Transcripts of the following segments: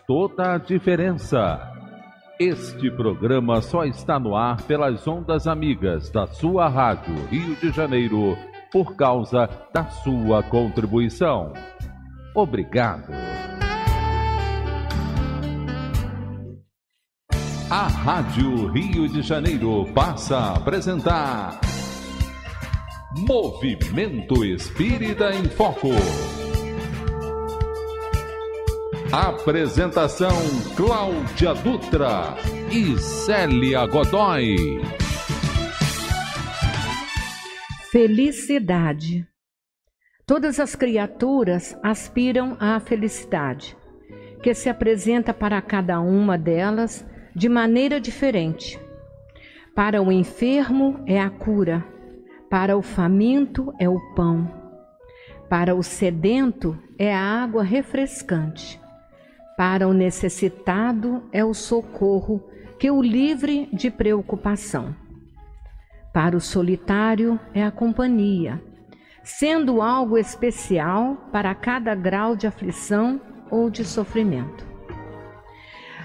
toda a diferença. Este programa só está no ar pelas ondas amigas da sua Rádio Rio de Janeiro, por causa da sua contribuição. Obrigado. A Rádio Rio de Janeiro passa a apresentar Movimento Espírita em Foco. Apresentação: Cláudia Dutra e Célia Godoy. Felicidade. Todas as criaturas aspiram à felicidade, que se apresenta para cada uma delas de maneira diferente. Para o enfermo é a cura, para o faminto é o pão, para o sedento é a água refrescante, para o necessitado é o socorro que o livre de preocupação. Para o solitário é a companhia, sendo algo especial para cada grau de aflição ou de sofrimento.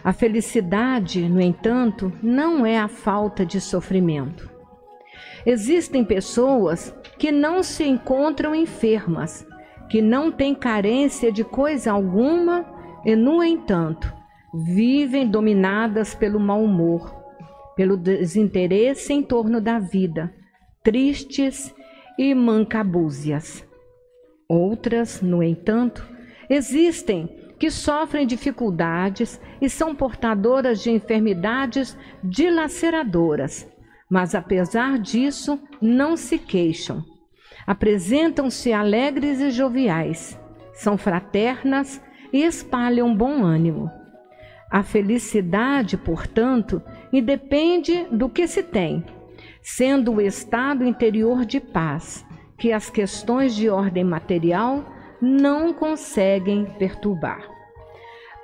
A felicidade, no entanto, não é a falta de sofrimento. Existem pessoas que não se encontram enfermas, que não têm carência de coisa alguma e, no entanto, vivem dominadas pelo mau humor, pelo desinteresse em torno da vida, tristes e mancabúzias. Outras, no entanto, existem que sofrem dificuldades e são portadoras de enfermidades dilaceradoras, mas apesar disso não se queixam. Apresentam-se alegres e joviais, são fraternas e espalham bom ânimo. A felicidade, portanto, independe do que se tem, sendo o estado interior de paz, que as questões de ordem material não conseguem perturbar.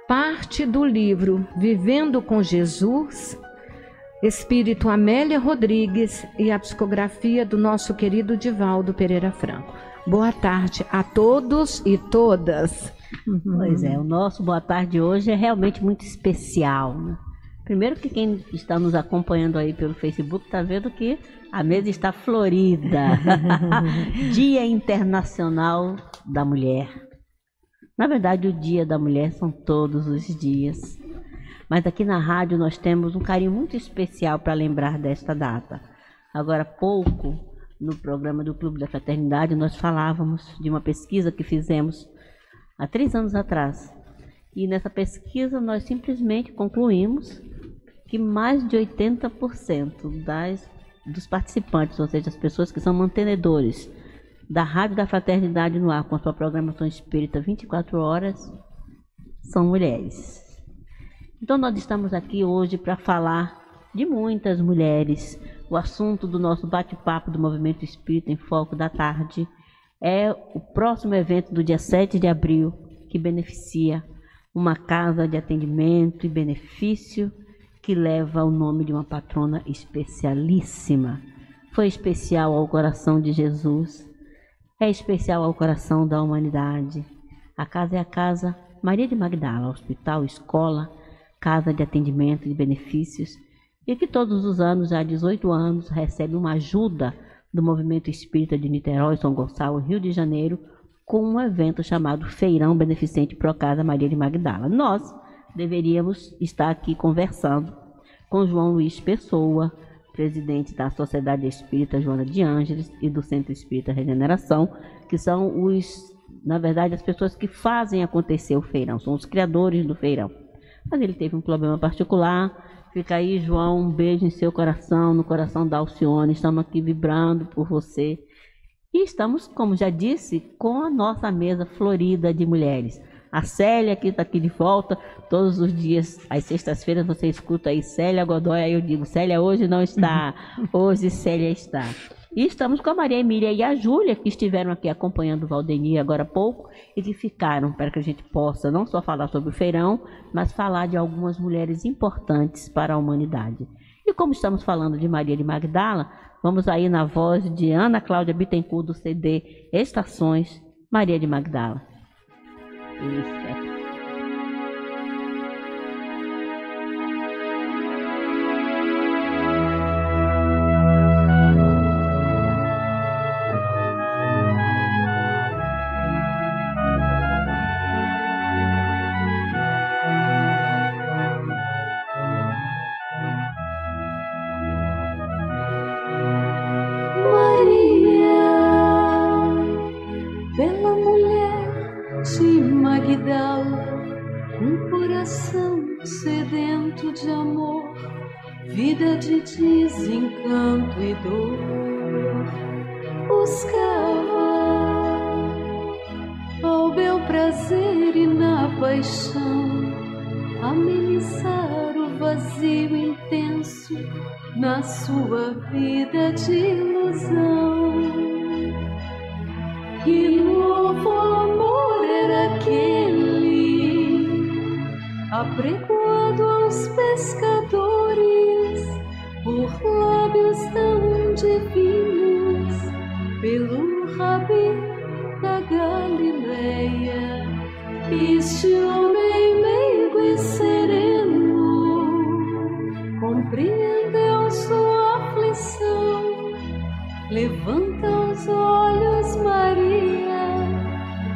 Parte do livro Vivendo com Jesus, Espírito Amélia Rodrigues, e a psicografia do nosso querido Divaldo Pereira Franco. Boa tarde a todos e todas. Pois é, o nosso boa tarde hoje é realmente muito especial, né? Primeiro que quem está nos acompanhando aí pelo Facebook está vendo que a mesa está florida. Dia Internacional da Mulher. Na verdade, o Dia da Mulher são todos os dias. Mas aqui na rádio nós temos um carinho muito especial para lembrar desta data. Agora há pouco, no programa do Clube da Fraternidade, nós falávamos de uma pesquisa que fizemos há 3 anos atrás. E nessa pesquisa nós simplesmente concluímos que mais de 80% dos participantes, ou seja, as pessoas que são mantenedores da Rádio da Fraternidade no ar com a sua programação espírita 24 horas, são mulheres. Então nós estamos aqui hoje para falar de muitas mulheres. O assunto do nosso bate-papo do Movimento Espírita em Foco da tarde é o próximo evento do dia 7 de abril, que beneficia uma casa de atendimento e benefício que leva o nome de uma patrona especialíssima. Foi especial ao coração de Jesus, é especial ao coração da humanidade. A casa é a Casa Maria de Magdala, hospital, escola, casa de atendimento e benefícios, e que todos os anos, há 18 anos, recebe uma ajuda do Movimento Espírita de Niterói, São Gonçalo, Rio de Janeiro, com um evento chamado Feirão Beneficente Pro Casa Maria de Magdala. Nós deveríamos estar aqui conversando com João Luiz Pessoa, presidente da Sociedade Espírita Joana de Ângeles e do Centro Espírita Regeneração, que são na verdade, as pessoas que fazem acontecer o feirão, são os criadores do feirão. Mas ele teve um problema particular. Fica aí, João, um beijo em seu coração, no coração da Alcione. Estamos aqui vibrando por você. E estamos, como já disse, com a nossa mesa florida de mulheres. A Célia que está aqui de volta, todos os dias, às sextas-feiras, você escuta aí Célia Godoy, aí eu digo, Célia hoje não está, hoje Célia está. E estamos com a Maria Emília e a Júlia, que estiveram aqui acompanhando o Valdemir agora há pouco, e que ficaram para que a gente possa não só falar sobre o feirão, mas falar de algumas mulheres importantes para a humanidade. E como estamos falando de Maria de Magdala, vamos aí na voz de Ana Cláudia Bittencourt, do CD Estações, Maria de Magdala. Isso. um coração sedento de amor, vida de desencanto e dor, buscava ao bel prazer e na paixão amenizar o vazio intenso na sua vida de ilusão. Que novo amor era aquele, apregoado aos pescadores, por lábios tão divinos, pelo Rabi da Galileia. Este homem meigo e sereno compreendeu sua aflição. Levanta os olhos, Maria,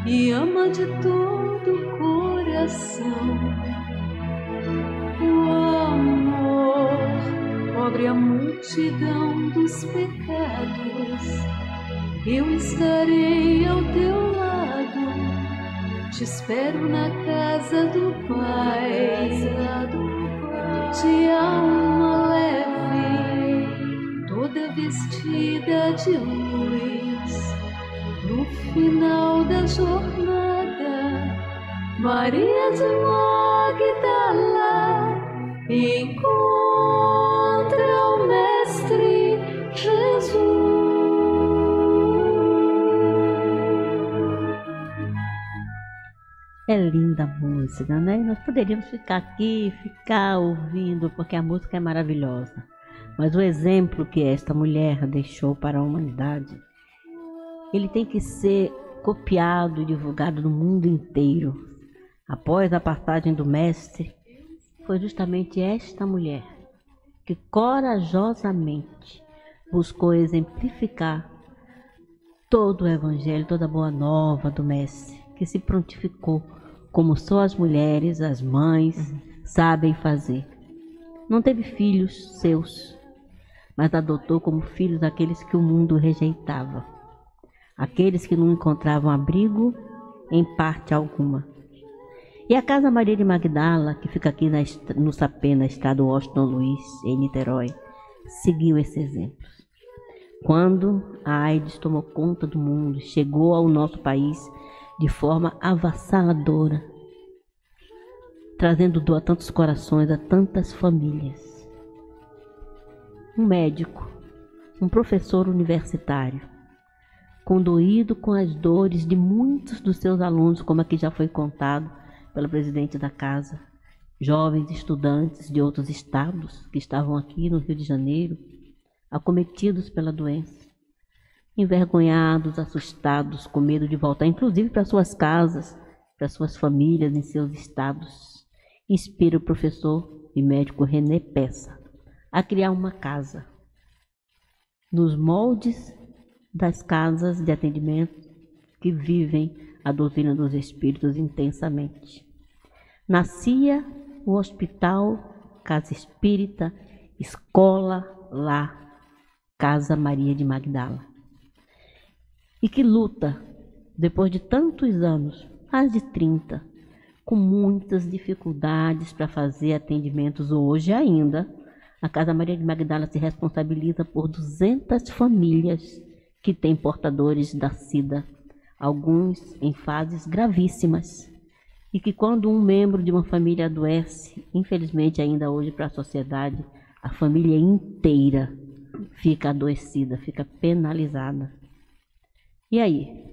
e ama de todo o coração. O amor cobre a multidão dos pecados. Eu estarei ao teu lado, te espero na casa do Pai, de alma leve, toda vestida de luz. No final da jornada, Maria de Magdala encontra o Mestre Jesus. É linda a música, né? Nós poderíamos ficar aqui, ficar ouvindo, porque a música é maravilhosa. Mas o exemplo que esta mulher deixou para a humanidade, ele tem que ser copiado e divulgado no mundo inteiro. Após a passagem do Mestre, foi justamente esta mulher que corajosamente buscou exemplificar todo o Evangelho, toda a boa nova do Mestre, que se prontificou como só as mulheres, as mães, sabem fazer. Não teve filhos seus, mas adotou como filhos aqueles que o mundo rejeitava, aqueles que não encontravam abrigo em parte alguma. E a Casa Maria de Magdala, que fica aqui no Sapê, na estrada Washington Luiz, em Niterói, seguiu esse exemplo. Quando a AIDS tomou conta do mundo, chegou ao nosso país de forma avassaladora, trazendo dor a tantos corações, a tantas famílias. Um médico, um professor universitário, condoído com as dores de muitos dos seus alunos, como aqui já foi contado pelo presidente da casa, jovens estudantes de outros estados que estavam aqui no Rio de Janeiro, acometidos pela doença, envergonhados, assustados, com medo de voltar, inclusive para suas casas, para suas famílias em seus estados. Inspira o professor e médico René Peça a criar uma casa nos moldes das casas de atendimento que vivem a doutrina dos Espíritos intensamente. Nascia o Hospital Casa Espírita Escola Lar Casa Maria de Magdala, e que luta, depois de tantos anos, mais de 30, com muitas dificuldades para fazer atendimentos. Hoje ainda, a Casa Maria de Magdala se responsabiliza por 200 famílias que têm portadores da SIDA, alguns em fases gravíssimas, e que quando um membro de uma família adoece, infelizmente ainda hoje para a sociedade, a família inteira fica adoecida, fica penalizada. E aí,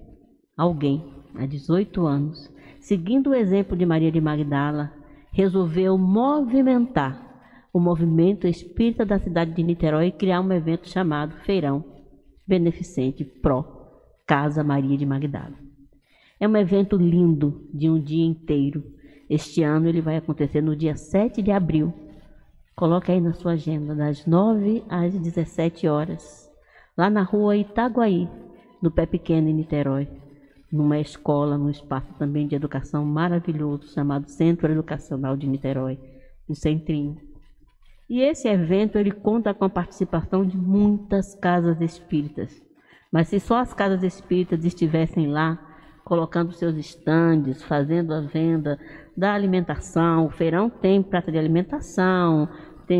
alguém, há 18 anos, seguindo o exemplo de Maria de Magdala, resolveu movimentar o movimento espírita da cidade de Niterói e criar um evento chamado Feirão Beneficente Pró Casa Maria de Magdala. É um evento lindo, de um dia inteiro. Este ano ele vai acontecer no dia 7 de abril. Coloque aí na sua agenda, das 9 às 17 horas, lá na rua Itaguaí, no Pé Pequeno, em Niterói, numa escola, num espaço também de educação maravilhoso, chamado Centro Educacional de Niterói, o Centrinho. E esse evento ele conta com a participação de muitas casas espíritas. Mas se só as casas espíritas estivessem lá, colocando seus estandes, fazendo a venda da alimentação. O feirão tem praça de alimentação,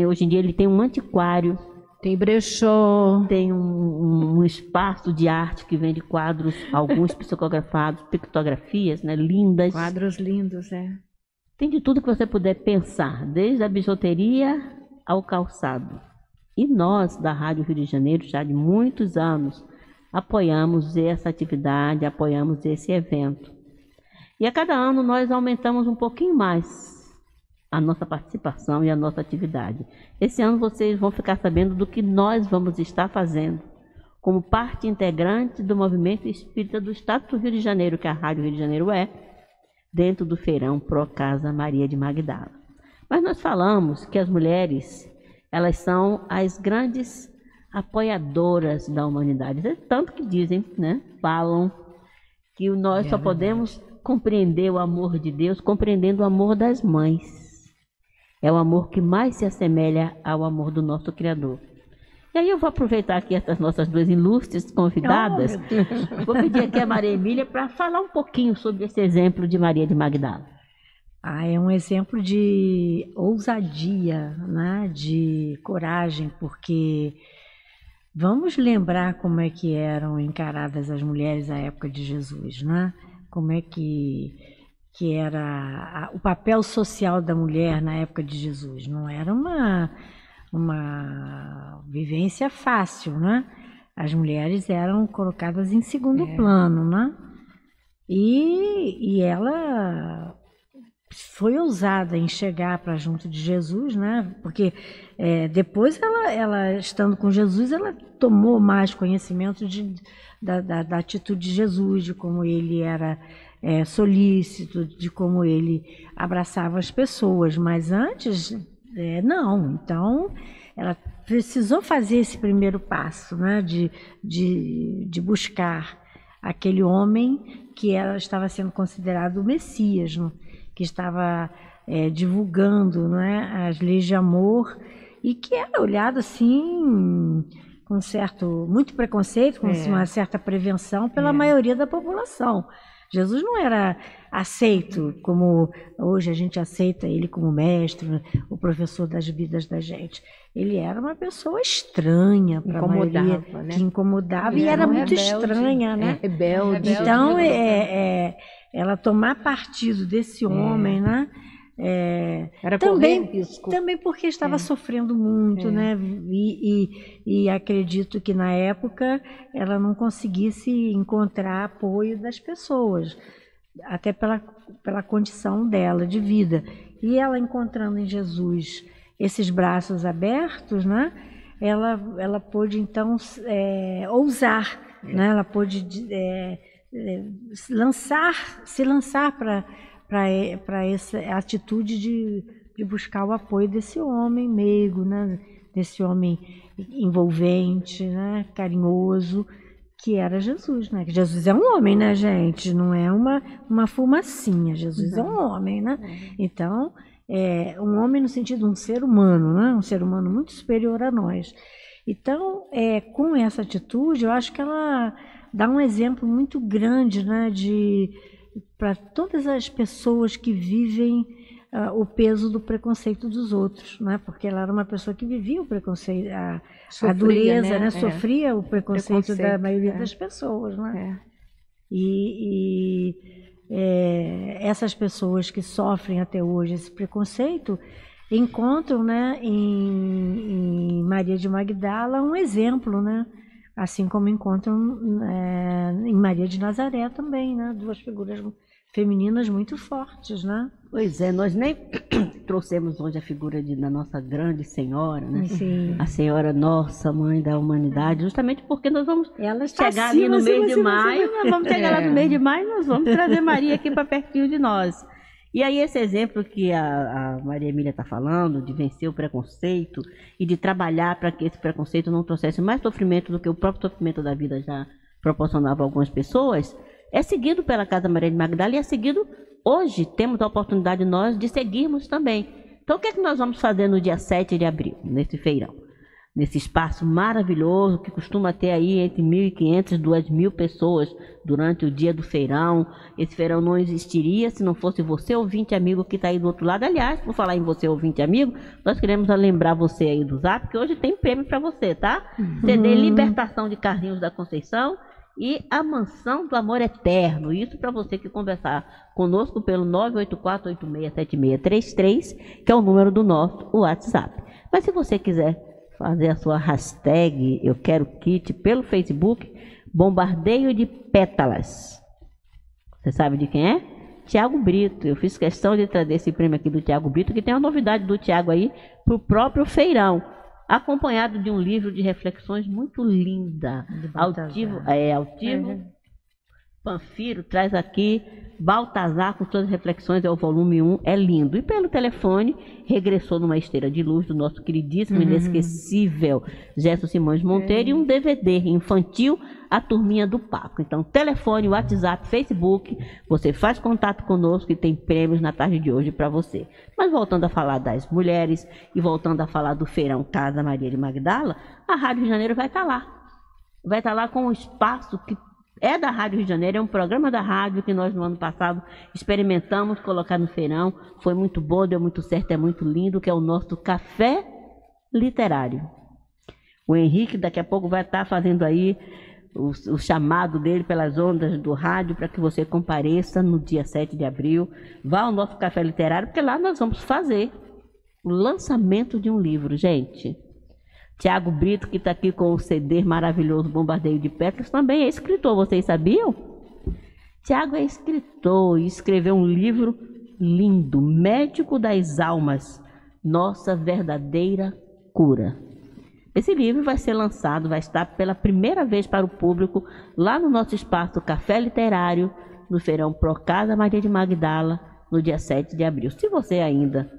hoje em dia ele tem um antiquário, tem brechó, tem um espaço de arte que vende quadros, alguns psicografados, pictografias, né, lindas. Quadros lindos, Tem de tudo que você puder pensar, desde a bijuteria ao calçado. E nós, da Rádio Rio de Janeiro, já de muitos anos, apoiamos essa atividade, apoiamos esse evento. E a cada ano nós aumentamos um pouquinho mais a nossa participação e a nossa atividade. Esse ano vocês vão ficar sabendo do que nós vamos estar fazendo como parte integrante do movimento espírita do Estado do Rio de Janeiro, que a Rádio Rio de Janeiro dentro do feirão Pro Casa Maria de Magdala. Mas nós falamos que as mulheres, elas são as grandes apoiadoras da humanidade. É tanto que dizem, né? Falam que nós só podemos compreender o amor de Deus compreendendo o amor das mães. É o amor que mais se assemelha ao amor do nosso Criador. E aí eu vou aproveitar aqui essas nossas duas ilustres convidadas. Vou pedir aqui a Maria Emília para falar um pouquinho sobre esse exemplo de Maria de Magdala. É um exemplo de ousadia, né? De coragem, porque vamos lembrar como é que eram encaradas as mulheres à época de Jesus, né? Como é que era o papel social da mulher na época de Jesus. Não era uma vivência fácil, né? As mulheres eram colocadas em segundo plano, né? E ela foi ousada em chegar para junto de Jesus, né? Porque depois ela estando com Jesus, ela tomou mais conhecimento da atitude de Jesus, de como ele era solícito, de como ele abraçava as pessoas, mas antes não. Então ela precisou fazer esse primeiro passo, né, de buscar aquele homem que estava sendo considerado o Messias, né, que estava divulgando, né, as leis de amor e que era olhado assim com muito preconceito, com uma certa prevenção pela maioria da população. Jesus não era aceito como hoje a gente aceita ele como mestre, o professor das vidas da gente. Ele era uma pessoa estranha para a maioria, né? Que incomodava e era muito estranha, né? Rebelde. Então, ela tomar partido desse homem, né? Era também porque estava sofrendo muito, né? E acredito que na época ela não conseguisse encontrar apoio das pessoas, até pela condição dela de vida. E ela encontrando em Jesus esses braços abertos, né? Ela pôde então ousar, né? Ela pôde se lançar para essa atitude de buscar o apoio desse homem meigo, né? Desse homem envolvente, né? Carinhoso, que era Jesus, né? Jesus é um homem, né, gente? Não é uma fumacinha. Jesus é um homem, né? Então, um homem no sentido de um ser humano, né? Um ser humano muito superior a nós. Então, com essa atitude, eu acho que ela dá um exemplo muito grande, né? Para todas as pessoas que vivem o peso do preconceito dos outros, né? Porque ela era uma pessoa que vivia o preconceito, a dureza, né? Sofria o preconceito da maioria das pessoas, né? E essas pessoas que sofrem até hoje esse preconceito encontram, né, em Maria de Magdala um exemplo, né? Assim como encontram em Maria de Nazaré também, né? Duas figuras femininas muito fortes, né? Pois é, nós nem trouxemos hoje a figura da nossa grande senhora, né? Sim. A senhora nossa, mãe da humanidade, justamente porque nós vamos chegar ali no mês de maio, nós vamos chegar lá no mês de maio, nós vamos trazer Maria aqui para pertinho de nós. E aí esse exemplo que a Maria Emília está falando, de vencer o preconceito e de trabalhar para que esse preconceito não trouxesse mais sofrimento do que o próprio sofrimento da vida já proporcionava a algumas pessoas, é seguido pela Casa Maria de Magdala e é seguido, hoje temos a oportunidade nós de seguirmos também. Então o que é que nós vamos fazer no dia 7 de abril, nesse feirão? nesse espaço maravilhoso que costuma ter aí entre 1.500 e 2.000 pessoas durante o dia do feirão. Esse feirão não existiria se não fosse você, ouvinte amigo, que está aí do outro lado. Aliás, por falar em você, ouvinte amigo, nós queremos lembrar você aí do Zap, que hoje tem prêmio para você, tá? CD Libertação de Carlinhos da Conceição e A Mansão do Amor Eterno. Isso para você que conversar conosco pelo 984867633, que é o número do nosso WhatsApp. Mas se você quiser fazer a sua hashtag Eu Quero Kit pelo Facebook, Bombardeio de Pétalas. Você sabe de quem é? Tiago Brito. Eu fiz questão de trazer esse prêmio aqui do Tiago Brito, que tem uma novidade do Tiago aí para o próprio feirão, acompanhado de um livro de reflexões muito linda. Altivo Panfiro traz aqui Baltazar com suas reflexões, é o volume 1, é lindo. E pelo telefone, regressou numa esteira de luz do nosso queridíssimo, inesquecível Gerson Simões Monteiro, e um DVD infantil, A Turminha do Paco. Então, telefone, WhatsApp, Facebook, você faz contato conosco e tem prêmios na tarde de hoje para você. Mas voltando a falar das mulheres e voltando a falar do feirão Casa Maria de Magdala, a Rádio Rio de Janeiro vai estar lá. Vai estar lá com um espaço que é da Rádio Rio de Janeiro, é um programa da rádio que nós no ano passado experimentamos colocar no feirão. Foi muito bom, deu muito certo, é muito lindo, que é o nosso Café Literário. O Henrique daqui a pouco vai estar fazendo aí o chamado dele pelas ondas do rádio para que você compareça no dia 7 de abril. Vá ao nosso Café Literário, porque lá nós vamos fazer o lançamento de um livro, gente. Tiago Brito, que está aqui com o CD maravilhoso Bombardeio de Pétalas, também é escritor, vocês sabiam? Tiago é escritor e escreveu um livro lindo, Médico das Almas, Nossa Verdadeira Cura. Esse livro vai ser lançado, vai estar pela primeira vez para o público lá no nosso espaço Café Literário, no feirão Procasa Maria de Magdala, no dia 7 de abril. Se você ainda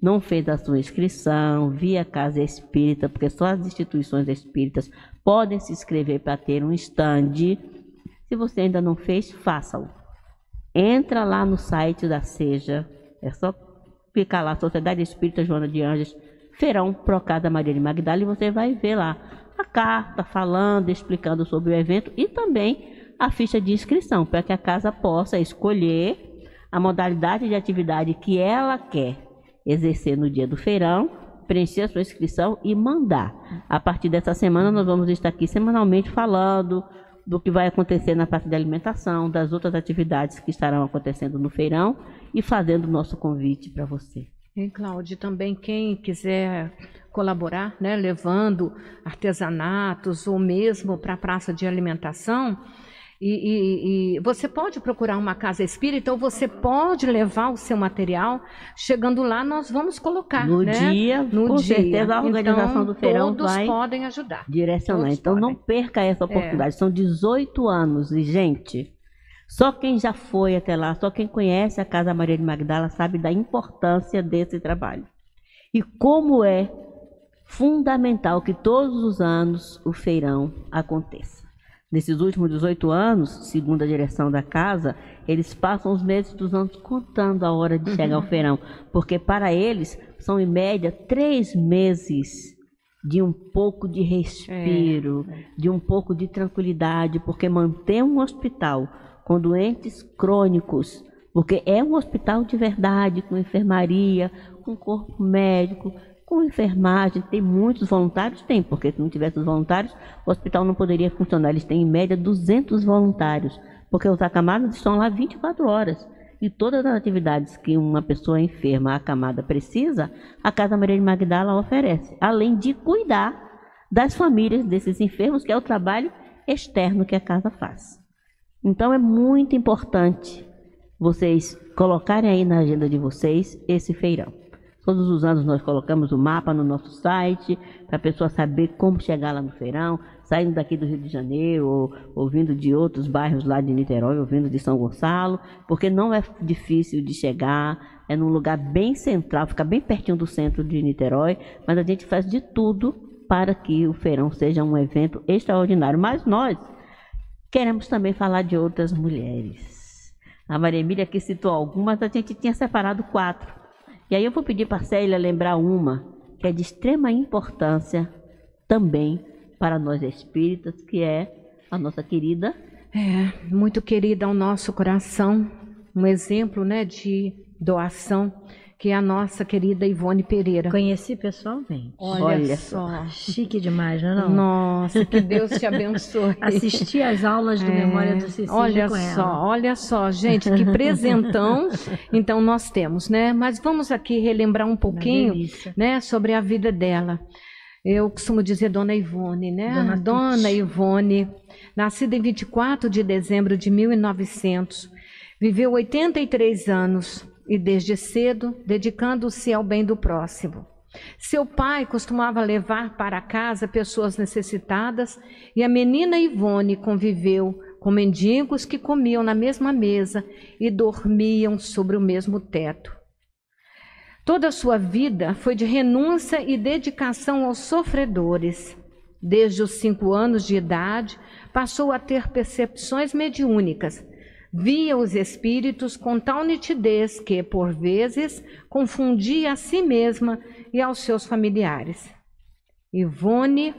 não fez a sua inscrição via Casa Espírita, porque só as instituições espíritas podem se inscrever para ter um stand. Se você ainda não fez, faça-o. Entra lá no site da SEJA, é só clicar lá, Sociedade Espírita Joana de Anjos, Feirão Procada Maria de Magdala, e você vai ver lá a carta falando, explicando sobre o evento e também a ficha de inscrição, para que a casa possa escolher a modalidade de atividade que ela quer exercer no dia do feirão, preencher a sua inscrição e mandar. A partir dessa semana nós vamos estar aqui semanalmente falando do que vai acontecer na parte da alimentação, das outras atividades que estarão acontecendo no feirão e fazendo o nosso convite para você. E, Cláudia, também quem quiser colaborar, né, levando artesanatos ou mesmo para a praça de alimentação, e você pode procurar uma casa espírita ou você pode levar o seu material. Chegando lá, nós vamos colocar no né? dia, no com dia. certeza a organização então, do feirão todos vai podem ajudar. Direcionar. Todos então podem. Não perca essa oportunidade. São 18 anos e, gente, só quem já foi até lá, só quem conhece a Casa Maria de Magdala sabe da importância desse trabalho. E como é fundamental que todos os anos o feirão aconteça. Nesses últimos 18 anos, segundo a direção da casa, eles passam os meses dos anos contando a hora de chegar ao feirão, porque para eles são em média 3 meses de um pouco de respiro, de um pouco de tranquilidade, porque manter um hospital com doentes crônicos, porque é um hospital de verdade, com enfermaria, com corpo médico, com enfermagem, tem muitos voluntários? Tem, porque se não tivesse os voluntários, o hospital não poderia funcionar. Eles têm, em média, 200 voluntários, porque os acamados estão lá 24 horas. E todas as atividades que uma pessoa enferma, acamada, precisa, a Casa Maria de Magdala oferece, além de cuidar das famílias desses enfermos, que é o trabalho externo que a casa faz. Então, é muito importante vocês colocarem aí na agenda de vocês esse feirão. Todos os anos nós colocamos o mapa no nosso site, para a pessoa saber como chegar lá no feirão, saindo daqui do Rio de Janeiro, ou vindo de outros bairros lá de Niterói, ou vindo de São Gonçalo, porque não é difícil de chegar, é num lugar bem central, fica bem pertinho do centro de Niterói, mas a gente faz de tudo para que o feirão seja um evento extraordinário. Mas nós queremos também falar de outras mulheres. A Maria Emília aqui citou algumas, a gente tinha separado 4. E aí eu vou pedir para a Célia lembrar uma que é de extrema importância também para nós espíritas, que é a nossa querida. Muito querida ao nosso coração, um exemplo, né, de doação, que é a nossa querida Ivone Pereira. Conheci pessoalmente. Olha só. Chique demais, não é não? Nossa, que Deus te abençoe. Assisti às aulas do Memória do Suicídio com ela. Olha só, gente, que presentão então nós temos, né? Mas vamos aqui relembrar um pouquinho, né, sobre a vida dela. Eu costumo dizer Dona Ivone, né? Dona Ivone, nascida em 24 de dezembro de 1900, viveu 83 anos e desde cedo dedicando-se ao bem do próximo. Seu pai costumava levar para casa pessoas necessitadas e a menina Ivone conviveu com mendigos que comiam na mesma mesa e dormiam sobre o mesmo teto. Toda a sua vida foi de renúncia e dedicação aos sofredores. Desde os 5 anos de idade, passou a ter percepções mediúnicas. Via os espíritos com tal nitidez que, por vezes, confundia a si mesma e aos seus familiares. Ivone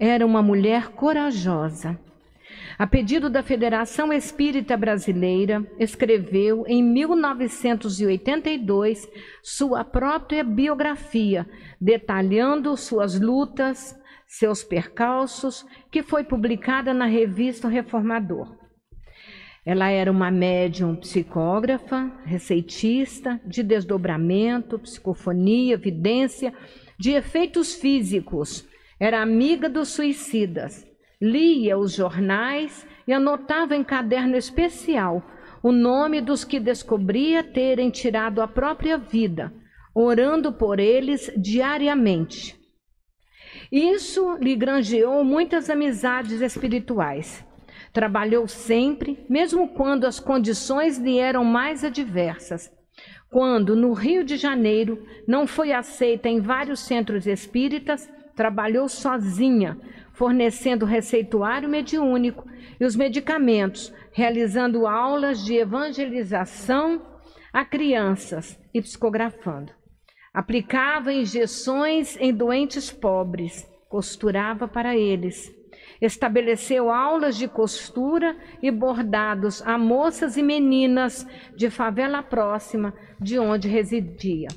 era uma mulher corajosa. A pedido da Federação Espírita Brasileira, escreveu em 1982 sua própria biografia, detalhando suas lutas, seus percalços, que foi publicada na revista Reformador. Ela era uma médium psicógrafa, receitista, de desdobramento, psicofonia, vidência, de efeitos físicos. Era amiga dos suicidas. Lia os jornais e anotava em caderno especial o nome dos que descobria terem tirado a própria vida, orando por eles diariamente. Isso lhe granjeou muitas amizades espirituais. Trabalhou sempre, mesmo quando as condições lhe eram mais adversas. Quando, no Rio de Janeiro, não foi aceita em vários centros espíritas, trabalhou sozinha, fornecendo receituário mediúnico e os medicamentos, realizando aulas de evangelização a crianças e psicografando. Aplicava injeções em doentes pobres, costurava para eles. Estabeleceu aulas de costura e bordados a moças e meninas de favela próxima de onde residia.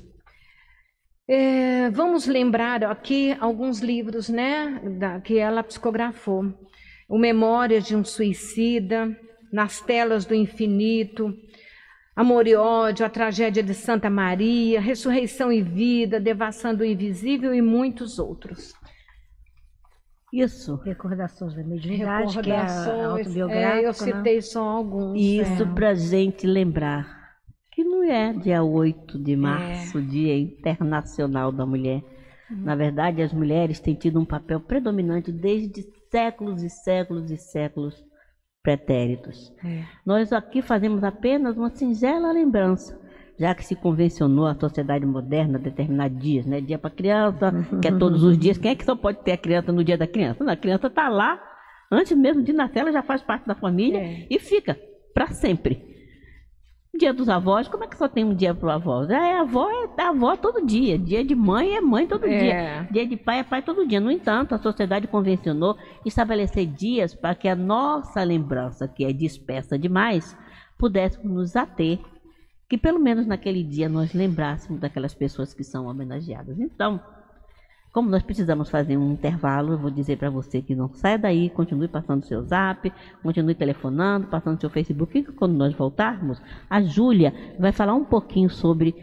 Vamos lembrar aqui alguns livros, né, que ela psicografou. O Memórias de um Suicida, Nas Telas do Infinito, Amor e Ódio, A Tragédia de Santa Maria, Ressurreição e Vida, Devassando o Invisível e muitos outros. Isso. Recordações da Mediunidade, que é autobiográfico. Eu citei só alguns. Isso para a gente lembrar que não é dia 8 de março, Dia Internacional da Mulher. Na verdade, as mulheres têm tido um papel predominante desde séculos e séculos e séculos pretéritos. Nós aqui fazemos apenas uma singela lembrança, já que se convencionou a sociedade moderna determinados dias, né? Dia para criança, que é todos os dias. Quem é que só pode ter a criança no dia da criança? A criança está lá, antes mesmo de nascer, ela já faz parte da família e fica para sempre. Dia dos avós, como é que só tem um dia para o avô? Avó todo dia. Dia de mãe é mãe todo dia. Dia de pai é pai todo dia. No entanto, a sociedade convencionou estabelecer dias para que a nossa lembrança, que é dispersa demais, pudéssemos nos ater, que pelo menos naquele dia nós lembrássemos daquelas pessoas que são homenageadas. Então, como nós precisamos fazer um intervalo, eu vou dizer para você que não saia daí, continue passando seu zap, continue telefonando, passando seu Facebook, e quando nós voltarmos, a Júlia vai falar um pouquinho sobre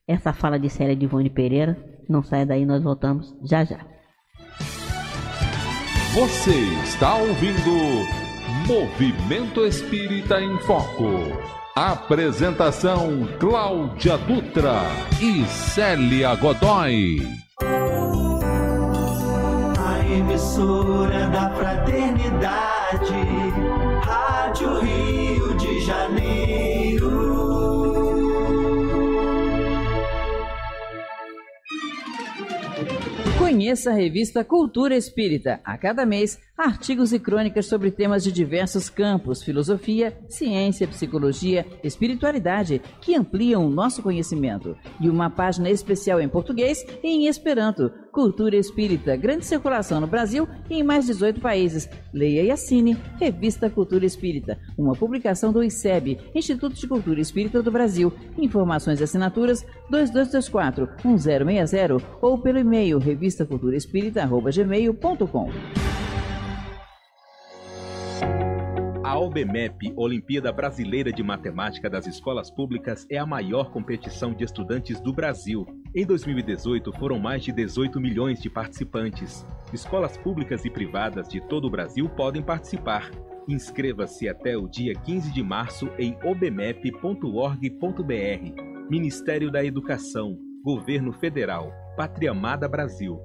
essa fala de Célia de Ivone Pereira. Não saia daí, nós voltamos já já. Você está ouvindo Movimento Espírita em Foco. Apresentação Cláudia Dutra e Célia Godoy. A emissora da Fraternidade, Rádio Rio de Janeiro. Conheça a revista Cultura Espírita. A cada mês Artigos e crônicas sobre temas de diversos campos, filosofia, ciência, psicologia, espiritualidade, que ampliam o nosso conhecimento. E uma página especial em português e em Esperanto, Cultura Espírita, grande circulação no Brasil e em mais 18 países. Leia e assine Revista Cultura Espírita, uma publicação do ICEB, Instituto de Cultura Espírita do Brasil. Informações e assinaturas 2224-1060 ou pelo e-mail revistaculturaespírita@gmail.com. A OBMEP, Olimpíada Brasileira de Matemática das Escolas Públicas, é a maior competição de estudantes do Brasil. Em 2018, foram mais de 18 milhões de participantes. Escolas públicas e privadas de todo o Brasil podem participar. Inscreva-se até o dia 15 de março em obmep.org.br. Ministério da Educação, Governo Federal, Pátria Amada Brasil.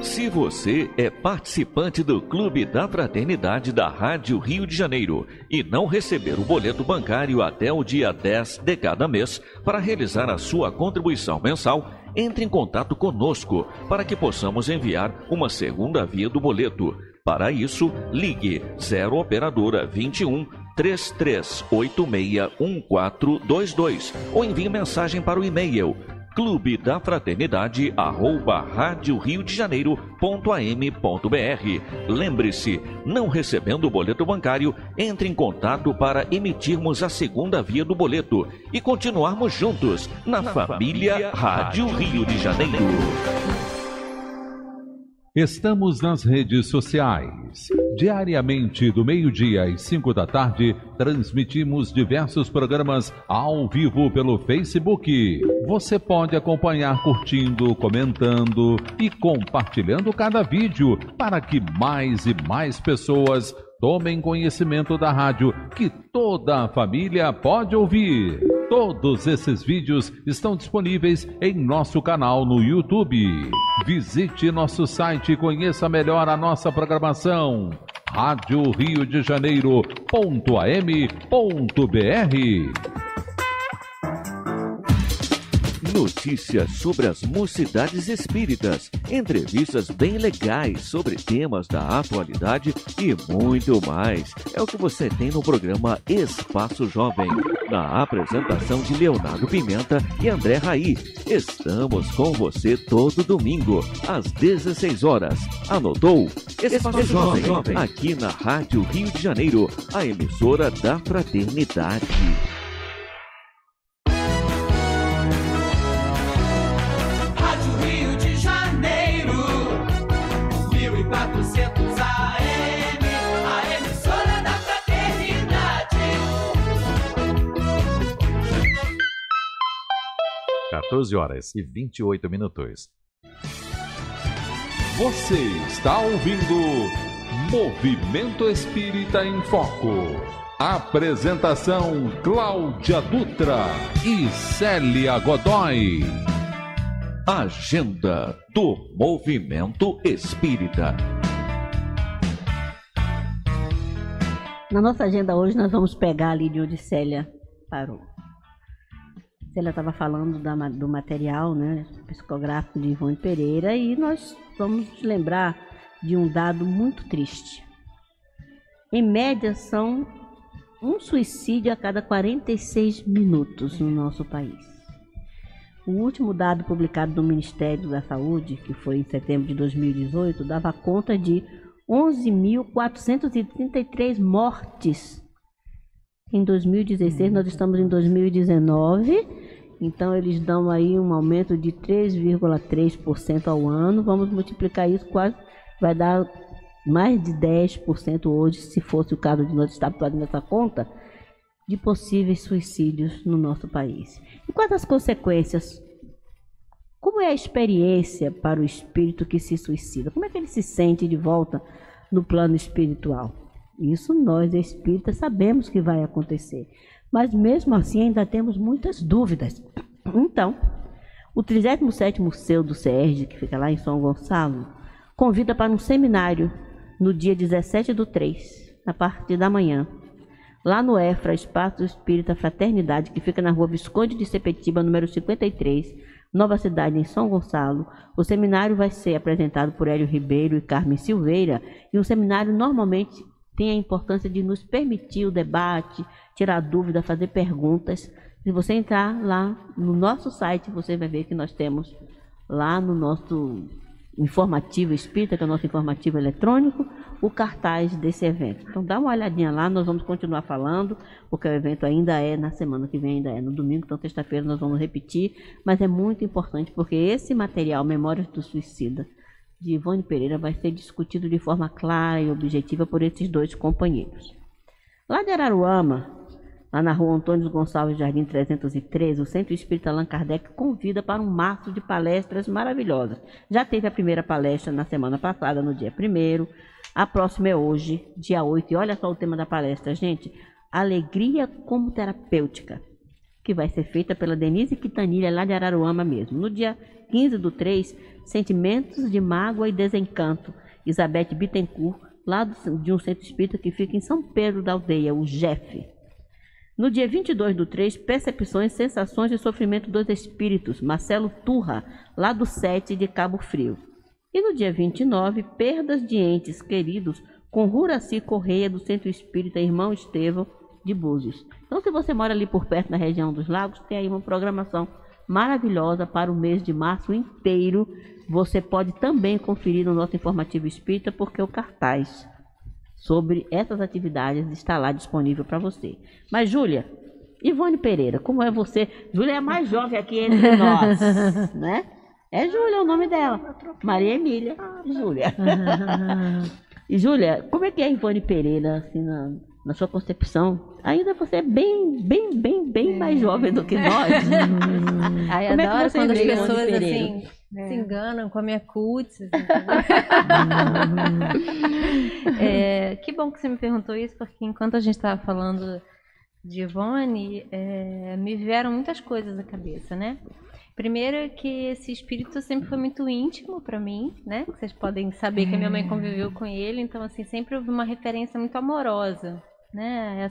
Se você é participante do Clube da Fraternidade da Rádio Rio de Janeiro e não receber o boleto bancário até o dia 10 de cada mês para realizar a sua contribuição mensal, entre em contato conosco para que possamos enviar uma segunda via do boleto. Para isso, ligue 0 Operadora 21 33861422 ou envie mensagem para o e-mail clube da fraternidade @radioriodejaneiro.am.br. Lembre-se, não recebendo o boleto bancário, entre em contato para emitirmos a segunda via do boleto e continuarmos juntos na família Rádio Rio de Janeiro. Estamos nas redes sociais. Diariamente, do meio-dia às 5 da tarde, transmitimos diversos programas ao vivo pelo Facebook. Você pode acompanhar curtindo, comentando e compartilhando cada vídeo para que mais e mais pessoas tomem conhecimento da rádio que toda a família pode ouvir. Todos esses vídeos estão disponíveis em nosso canal no YouTube. Visite nosso site e conheça melhor a nossa programação. Rádio Rio de Janeiro.am.br. Notícias sobre as mocidades espíritas, entrevistas bem legais sobre temas da atualidade e muito mais. É o que você tem no programa Espaço Jovem, na apresentação de Leonardo Pimenta e André Raí. Estamos com você todo domingo, às 16 horas. Anotou? Espaço Jovem, aqui na Rádio Rio de Janeiro, a emissora da Fraternidade. A emissora da Fraternidade. 14h28. Você está ouvindo Movimento Espírita em Foco. Apresentação Cláudia Dutra e Célia Godoy. Agenda do Movimento Espírita. Na nossa agenda hoje nós vamos pegar ali de onde Célia parou. Célia estava falando do material, né, psicográfico de Ivone Pereira, e nós vamos lembrar de um dado muito triste. Em média são um suicídio a cada 46 minutos no nosso país. O último dado publicado do Ministério da Saúde, que foi em setembro de 2018, dava conta de 11.433 mortes. Em 2016, nós estamos em 2019, então eles dão aí um aumento de 3,3% ao ano. Vamos multiplicar isso, quase vai dar mais de 10% hoje, se fosse o caso de nós estarmos fazendo essa conta, de possíveis suicídios no nosso país. E quais as consequências? Como é a experiência para o espírito que se suicida? Como é que ele se sente de volta no plano espiritual? Isso nós, espíritas, sabemos que vai acontecer. Mas mesmo assim ainda temos muitas dúvidas. Então, o 37º CEU do CERJ, que fica lá em São Gonçalo, convida para um seminário no dia 17/3, a partir da manhã, lá no EFRA, Espaço Espírita Fraternidade, que fica na rua Visconde de Sepetiba, número 53, Nova Cidade, em São Gonçalo. O seminário vai ser apresentado por Hélio Ribeiro e Carmen Silveira, e o seminário normalmente tem a importância de nos permitir o debate, tirar dúvida, fazer perguntas. Se você entrar lá no nosso site, você vai ver que nós temos lá no nosso informativo espírita, que é o nosso informativo eletrônico, o cartaz desse evento. Então dá uma olhadinha lá, nós vamos continuar falando, porque o evento ainda é na semana que vem, ainda é no domingo, então sexta-feira nós vamos repetir, mas é muito importante porque esse material, Memórias do Suicida, de Ivone Pereira, vai ser discutido de forma clara e objetiva por esses dois companheiros. Lá de Araruama, lá na rua Antônio Gonçalves Jardim 313, o Centro Espírita Allan Kardec convida para um março de palestras maravilhosas. Já teve a primeira palestra na semana passada, no dia 1º. A próxima é hoje, dia 8. E olha só o tema da palestra, gente. Alegria como terapêutica, que vai ser feita pela Denise Quintanilha, lá de Araruama mesmo. No dia 15/3, Sentimentos de Mágoa e Desencanto, Elizabeth Bittencourt, lá de um centro espírita que fica em São Pedro da Aldeia, o JEF. No dia 22/3, Percepções, Sensações e Sofrimento dos Espíritos, Marcelo Turra, lá do 7 de Cabo Frio. E no dia 29, Perdas de Entes Queridos, com Ruraci Correia, do Centro Espírita Irmão Estevão, de Búzios. Então, se você mora ali por perto, na região dos lagos, tem aí uma programação maravilhosa para o mês de março inteiro. Você pode também conferir no nosso informativo espírita, porque o cartaz sobre essas atividades está lá disponível para você. Mas, Júlia, Ivone Pereira, como é você? Júlia é a mais jovem aqui entre nós, né? É Júlia o nome dela. Maria Emília, Júlia. E, Júlia, como é que é a Ivone Pereira, assim, na sua concepção? Ainda você é bem mais jovem do que nós. Ai, Como é que adoro você quando as vê Ivone pessoas, Pereira? assim, se enganam com a minha cutis. Que bom que você me perguntou isso, porque enquanto a gente estava falando de Ivone, me vieram muitas coisas à cabeça, né? Primeiro é que esse espírito sempre foi muito íntimo para mim, né? Vocês podem saber que a minha mãe conviveu com ele, então assim, sempre houve uma referência muito amorosa, né?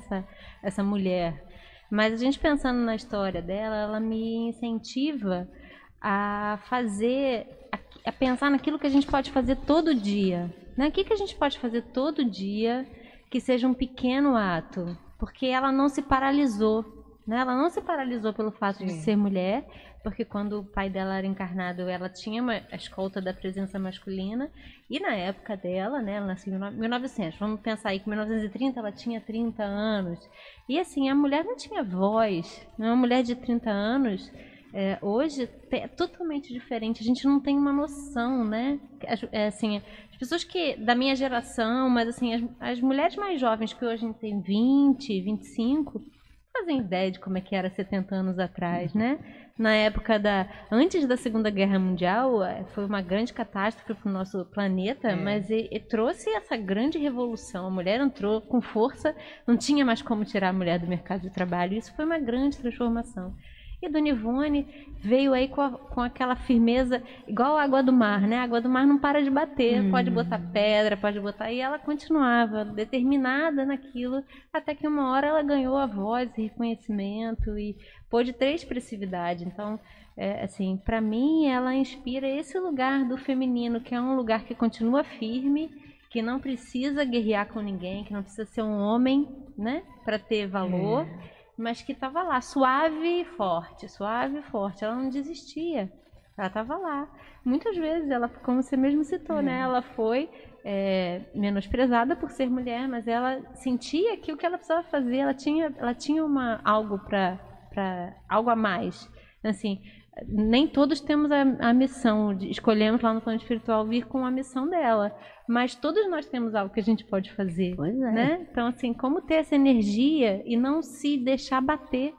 Essa mulher. Mas a gente pensando na história dela, ela me incentiva a pensar naquilo que a gente pode fazer todo dia, né? O que a gente pode fazer todo dia que seja um pequeno ato? Porque ela não se paralisou, né? Ela não se paralisou pelo fato de ser mulher, porque quando o pai dela era encarnado, ela tinha a escolta da presença masculina, e na época dela, né, ela nasceu em 1900, vamos pensar aí que em 1930 ela tinha 30 anos, e assim, a mulher não tinha voz, uma mulher de 30 anos, hoje é totalmente diferente, a gente não tem uma noção, né, assim, as pessoas que, da minha geração, mas assim, as mulheres mais jovens que hoje têm 20, 25, fazem ideia de como é que era 70 anos atrás, né? Na época antes da Segunda Guerra Mundial, foi uma grande catástrofe para o nosso planeta, mas ele trouxe essa grande revolução. A mulher entrou com força, não tinha mais como tirar a mulher do mercado de trabalho. Isso foi uma grande transformação. E a Dona Ivone veio aí com aquela firmeza, igual a água do mar, né? A água do mar não para de bater, pode botar pedra, pode botar... E ela continuava determinada naquilo, até que uma hora ela ganhou a voz e reconhecimento e pôde ter expressividade. Então, assim, para mim, ela inspira esse lugar do feminino, que é um lugar que continua firme, que não precisa guerrear com ninguém, que não precisa ser um homem, né? Para ter valor. Mas que estava lá, suave e forte, ela não desistia, ela estava lá. Muitas vezes, ela, como você mesmo citou, né, ela foi menosprezada por ser mulher, mas ela sentia que o que ela precisava fazer, ela tinha algo algo a mais. Assim, nem todos temos a missão, escolhemos lá no plano espiritual vir com a missão dela, mas todos nós temos algo que a gente pode fazer, né? Então, assim, como ter essa energia e não se deixar bater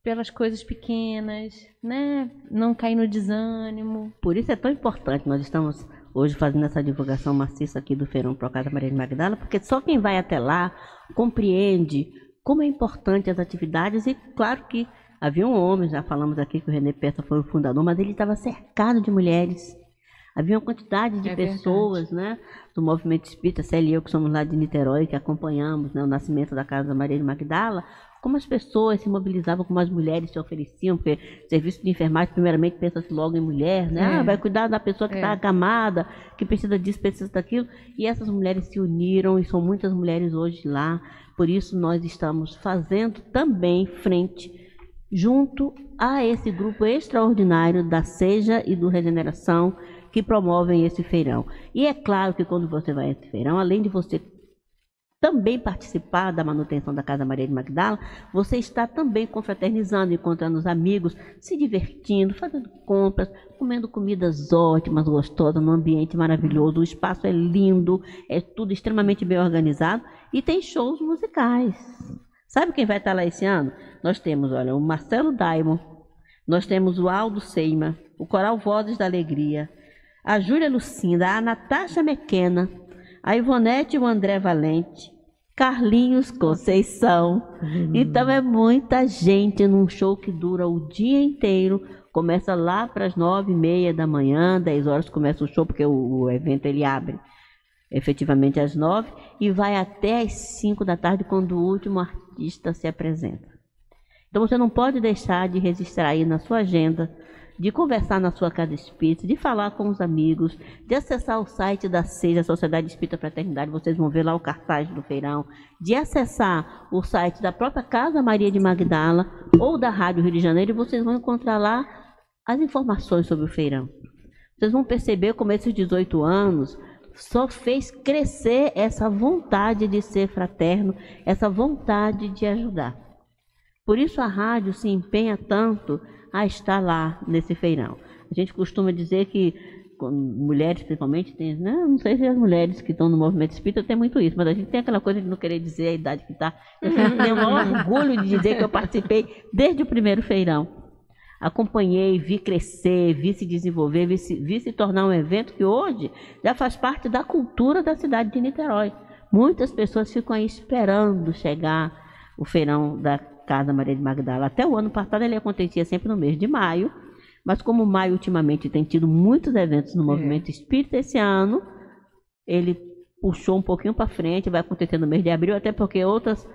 pelas coisas pequenas, né? Não cair no desânimo. Por isso é tão importante, nós estamos hoje fazendo essa divulgação maciça aqui do Feirão Pro Casa Maria de Magdala, porque só quem vai até lá compreende como é importante as atividades e, claro que havia um homem, já falamos aqui que o René Peça foi o fundador, mas ele estava cercado de mulheres. Havia uma quantidade de pessoas, né, do movimento espírita, Célia e eu, que somos lá de Niterói, que acompanhamos, né, o nascimento da Casa Maria de Magdala, como as pessoas se mobilizavam, como as mulheres se ofereciam, porque serviço de enfermagem, primeiramente, pensa-se logo em mulher, né? Vai cuidar da pessoa que está acamada, que precisa disso, precisa daquilo. E essas mulheres se uniram, e são muitas mulheres hoje lá. Por isso, nós estamos fazendo também frente, junto a esse grupo extraordinário da Seja e do Regeneração, que promovem esse feirão. E é claro que quando você vai a esse feirão, além de você também participar da manutenção da Casa Maria de Magdala, você está também confraternizando, encontrando os amigos, se divertindo, fazendo compras, comendo comidas ótimas, gostosas, num ambiente maravilhoso. O espaço é lindo, é tudo extremamente bem organizado e tem shows musicais. Sabe quem vai estar lá esse ano? Nós temos, olha, o Marcelo Daimon, nós temos o Aldo Seima, o Coral Vozes da Alegria, a Júlia Lucinda, a Natasha Mequena, a Ivonete e o André Valente, Carlinhos Conceição. Então é muita gente num show que dura o dia inteiro. Começa lá para as 9h30 da manhã, 10 horas começa o show, porque o evento ele abre efetivamente às 9 e vai até às 5 da tarde, quando o último artista se apresenta. Então você não pode deixar de registrar aí na sua agenda, de conversar na sua casa espírita, de falar com os amigos, de acessar o site da Seja, Sociedade Espírita Fraternidade, vocês vão ver lá o cartaz do feirão, de acessar o site da própria Casa Maria de Magdala ou da Rádio Rio de Janeiro, e vocês vão encontrar lá as informações sobre o feirão. Vocês vão perceber como esses 18 anos só fez crescer essa vontade de ser fraterno, essa vontade de ajudar. Por isso a rádio se empenha tanto a estar lá nesse feirão. A gente costuma dizer que mulheres, principalmente, tem, né? Não sei se as mulheres que estão no movimento espírita têm muito isso, mas a gente tem aquela coisa de não querer dizer a idade que está. Eu tenho o maior orgulho de dizer que eu participei desde o primeiro feirão. Acompanhei, vi crescer, vi se desenvolver, vi se tornar um evento que hoje já faz parte da cultura da cidade de Niterói. Muitas pessoas ficam aí esperando chegar o feirão da Casa Maria de Magdala. Até o ano passado ele acontecia sempre no mês de maio, mas como maio ultimamente tem tido muitos eventos no movimento espírita, esse ano ele puxou um pouquinho para frente, vai acontecer no mês de abril, até porque outras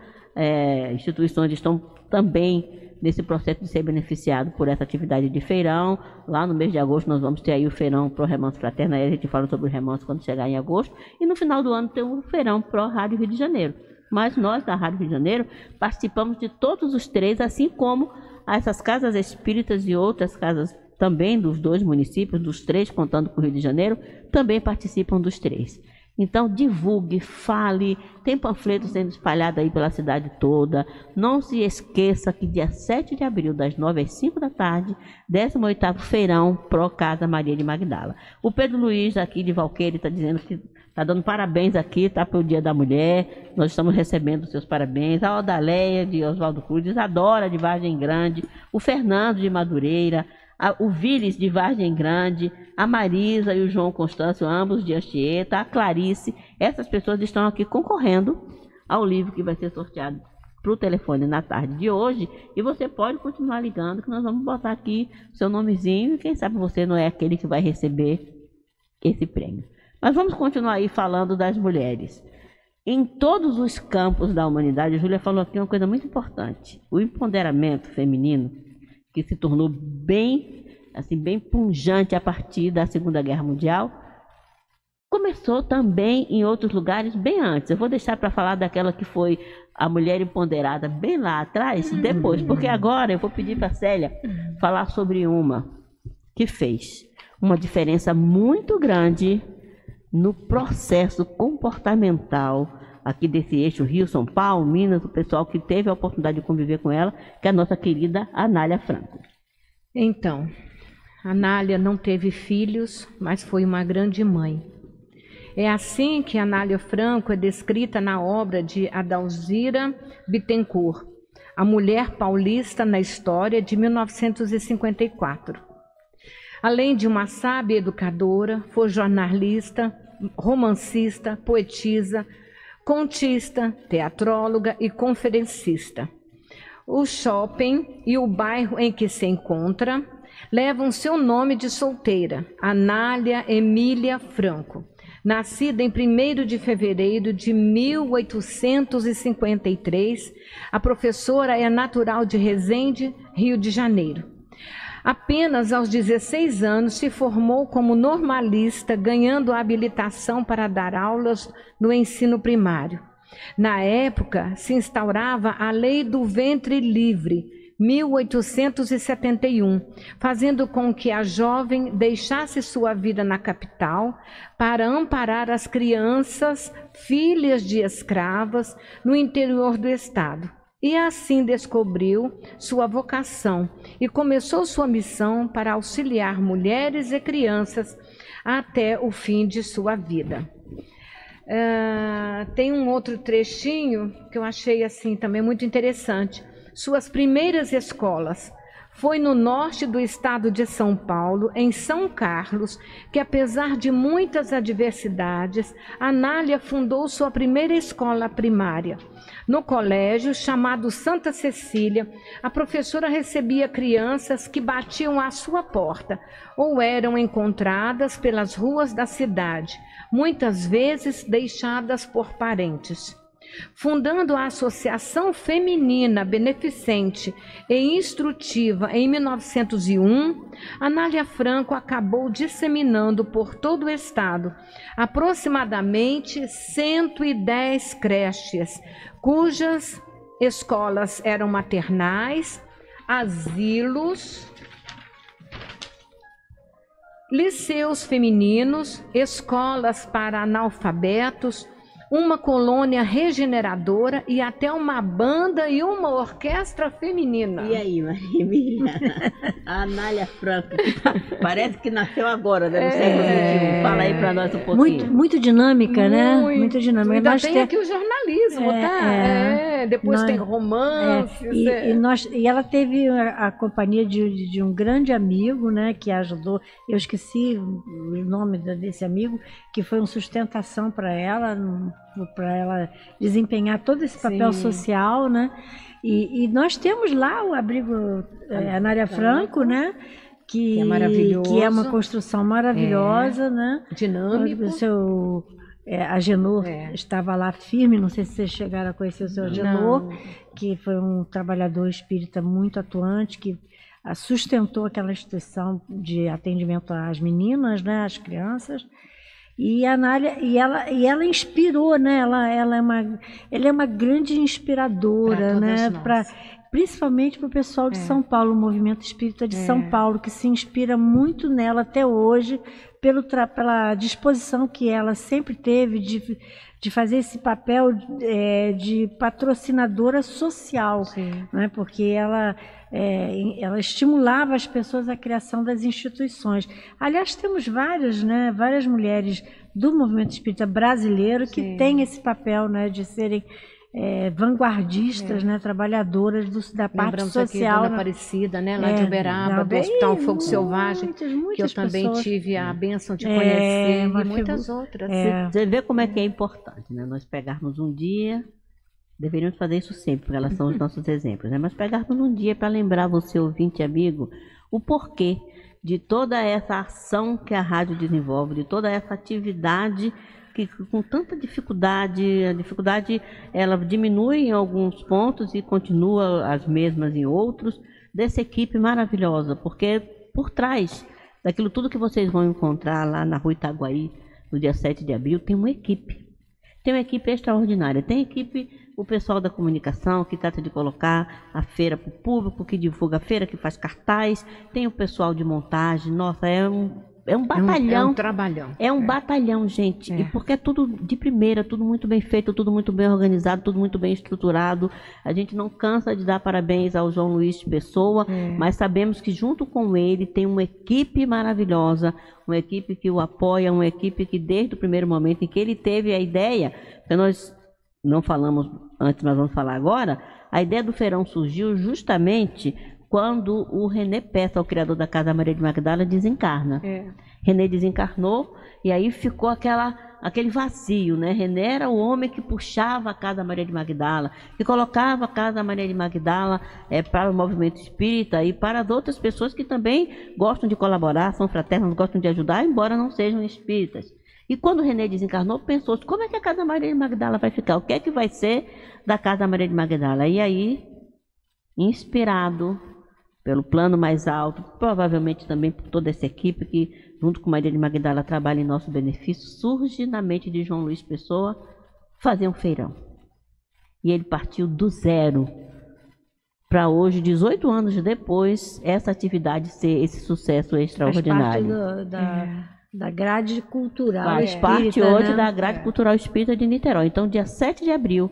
instituições estão também nesse processo de ser beneficiado por essa atividade de feirão. Lá no mês de agosto nós vamos ter aí o feirão Pro Remanso Fraterno, aí a gente fala sobre o remanso quando chegar em agosto, e no final do ano tem o feirão Pro Rádio Rio de Janeiro. Mas nós, da Rádio Rio de Janeiro, participamos de todos os três, assim como essas casas espíritas e outras casas também dos 2 municípios, dos 3, contando com o Rio de Janeiro, também participam dos 3. Então, divulgue, fale, tem panfletos sendo espalhados aí pela cidade toda. Não se esqueça que dia 7 de abril, das 9 às 5 da tarde, 18º Feirão Pro Casa Maria de Magdala. O Pedro Luiz, aqui de Valqueire, está dizendo que está dando parabéns aqui, tá, pelo Dia da Mulher. Nós estamos recebendo seus parabéns. A Odaleia, de Oswaldo Cruz, Isadora, de Vargem Grande, o Fernando, de Madureira, o Viles, de Vargem Grande, a Marisa e o João Constâncio, ambos de Anchieta, a Clarice. Essas pessoas estão aqui concorrendo ao livro que vai ser sorteado para o telefone na tarde de hoje. E você pode continuar ligando, que nós vamos botar aqui o seu nomezinho, e quem sabe você não é aquele que vai receber esse prêmio. Mas vamos continuar aí falando das mulheres. Em todos os campos da humanidade, a Júlia falou aqui uma coisa muito importante. O empoderamento feminino, que se tornou bem pungente a partir da Segunda Guerra Mundial, começou também em outros lugares bem antes. Eu vou deixar para falar daquela que foi a mulher empoderada bem lá atrás, depois, porque agora eu vou pedir para a Célia falar sobre uma que fez uma diferença muito grande no processo comportamental aqui desse eixo Rio, São Paulo, Minas, o pessoal que teve a oportunidade de conviver com ela, que é a nossa querida Anália Franco. Então, Anália não teve filhos, mas foi uma grande mãe. É assim que Anália Franco é descrita na obra de Adalzira Bittencourt, A Mulher Paulista na História, de 1954. Além de uma sábia educadora, foi jornalista, romancista, poetisa, contista, teatróloga e conferencista. O shopping e o bairro em que se encontra levam seu nome de solteira, Anália Emília Franco. Nascida em 1º de fevereiro de 1853, a professora é natural de Resende, Rio de Janeiro. Apenas aos 16 anos se formou como normalista, ganhando a habilitação para dar aulas no ensino primário. Na época, se instaurava a Lei do Ventre Livre, 1871, fazendo com que a jovem deixasse sua vida na capital para amparar as crianças, filhas de escravas, no interior do estado. E assim descobriu sua vocação e começou sua missão para auxiliar mulheres e crianças até o fim de sua vida. Tem um outro trechinho que eu achei assim também muito interessante. Suas primeiras escolas foi no norte do estado de São Paulo, em São Carlos, que apesar de muitas adversidades, Anália fundou sua primeira escola primária. No colégio, chamado Santa Cecília, a professora recebia crianças que batiam à sua porta ou eram encontradas pelas ruas da cidade, muitas vezes deixadas por parentes. Fundando a Associação Feminina Beneficente e Instrutiva em 1901, Anália Franco acabou disseminando por todo o estado aproximadamente 110 creches, cujas escolas eram maternais, asilos, liceus femininos, escolas para analfabetos, uma colônia regeneradora e até uma banda e uma orquestra feminina. E aí, Maria Emília? A Anália Franco, parece que nasceu agora, né, no século XXI. Fala aí para nós um pouquinho. Muito dinâmica, né? Muito dinâmica. Ainda tem aqui o jornalismo, tá? Depois tem romances. E ela teve a companhia de um grande amigo, né, que ajudou. Eu esqueci o nome desse amigo, que foi uma sustentação para ela desempenhar todo esse papel social, né? E nós temos lá o abrigo Anália Franco, né? Que é maravilhoso, que é uma construção maravilhosa, né? Dinâmico. A Agenor estava lá firme, não sei se vocês chegaram a conhecer o seu Agenor, que foi um trabalhador espírita muito atuante, que sustentou aquela instituição de atendimento às meninas, né, às crianças. E a Anália, ela inspirou, né? Ela é uma grande inspiradora, né? Principalmente para o pessoal de São Paulo, o movimento espírita de São Paulo, que se inspira muito nela até hoje, pela disposição que ela sempre teve de fazer esse papel de patrocinadora social, né? Porque ela estimulava as pessoas à criação das instituições. Aliás, temos várias mulheres do movimento espírita brasileiro que têm esse papel, né, de serem vanguardistas, né, trabalhadoras da parte social. Dona Aparecida, né, lá de Uberaba, do Hospital Fogo Selvagem, que eu também tive a bênção de conhecer, e muitas outras. Você vê como é que é importante, né? Nós pegarmos um dia, deveríamos fazer isso sempre, porque elas são os nossos exemplos, né? Mas pegarmos um dia para lembrar você, ouvinte amigo, o porquê de toda essa ação que a rádio desenvolve, de toda essa atividade que com tanta dificuldade, a dificuldade ela diminui em alguns pontos e continua as mesmas em outros, dessa equipe maravilhosa, porque por trás daquilo tudo que vocês vão encontrar lá na Rua Itaguaí, no dia 7 de abril, tem uma equipe. Tem uma equipe extraordinária, tem equipe, o pessoal da comunicação que trata de colocar a feira para o público, que divulga a feira, que faz cartaz, tem o pessoal de montagem, nossa, é um batalhão. É um trabalhão. É um batalhão, gente. E porque é tudo de primeira, tudo muito bem feito, tudo muito bem organizado, tudo muito bem estruturado. A gente não cansa de dar parabéns ao João Luiz de Pessoa, mas sabemos que junto com ele tem uma equipe maravilhosa, uma equipe que o apoia, uma equipe que desde o primeiro momento em que ele teve a ideia, que nós não falamos antes, mas vamos falar agora, a ideia do feirão surgiu justamente quando o René Peça, o criador da Casa Maria de Magdala, desencarna. René desencarnou e aí ficou aquele vazio, né? René era o homem que puxava a Casa Maria de Magdala, que colocava a Casa Maria de Magdala para o movimento espírita e para as outras pessoas que também gostam de colaborar, são fraternos, gostam de ajudar, embora não sejam espíritas. E quando o René desencarnou, pensou, como é que a Casa Maria de Magdala vai ficar? O que é que vai ser da Casa Maria de Magdala? E aí, inspirado pelo plano mais alto, provavelmente também por toda essa equipe que, junto com Maria de Magdala, trabalha em nosso benefício, surge na mente de João Luiz Pessoa fazer um feirão. E ele partiu do zero para hoje, 18 anos depois, essa atividade ser esse sucesso extraordinário. Faz parte da grade cultural Faz espírita, parte hoje né? da grade cultural espírita de Niterói. Então, dia 7 de abril,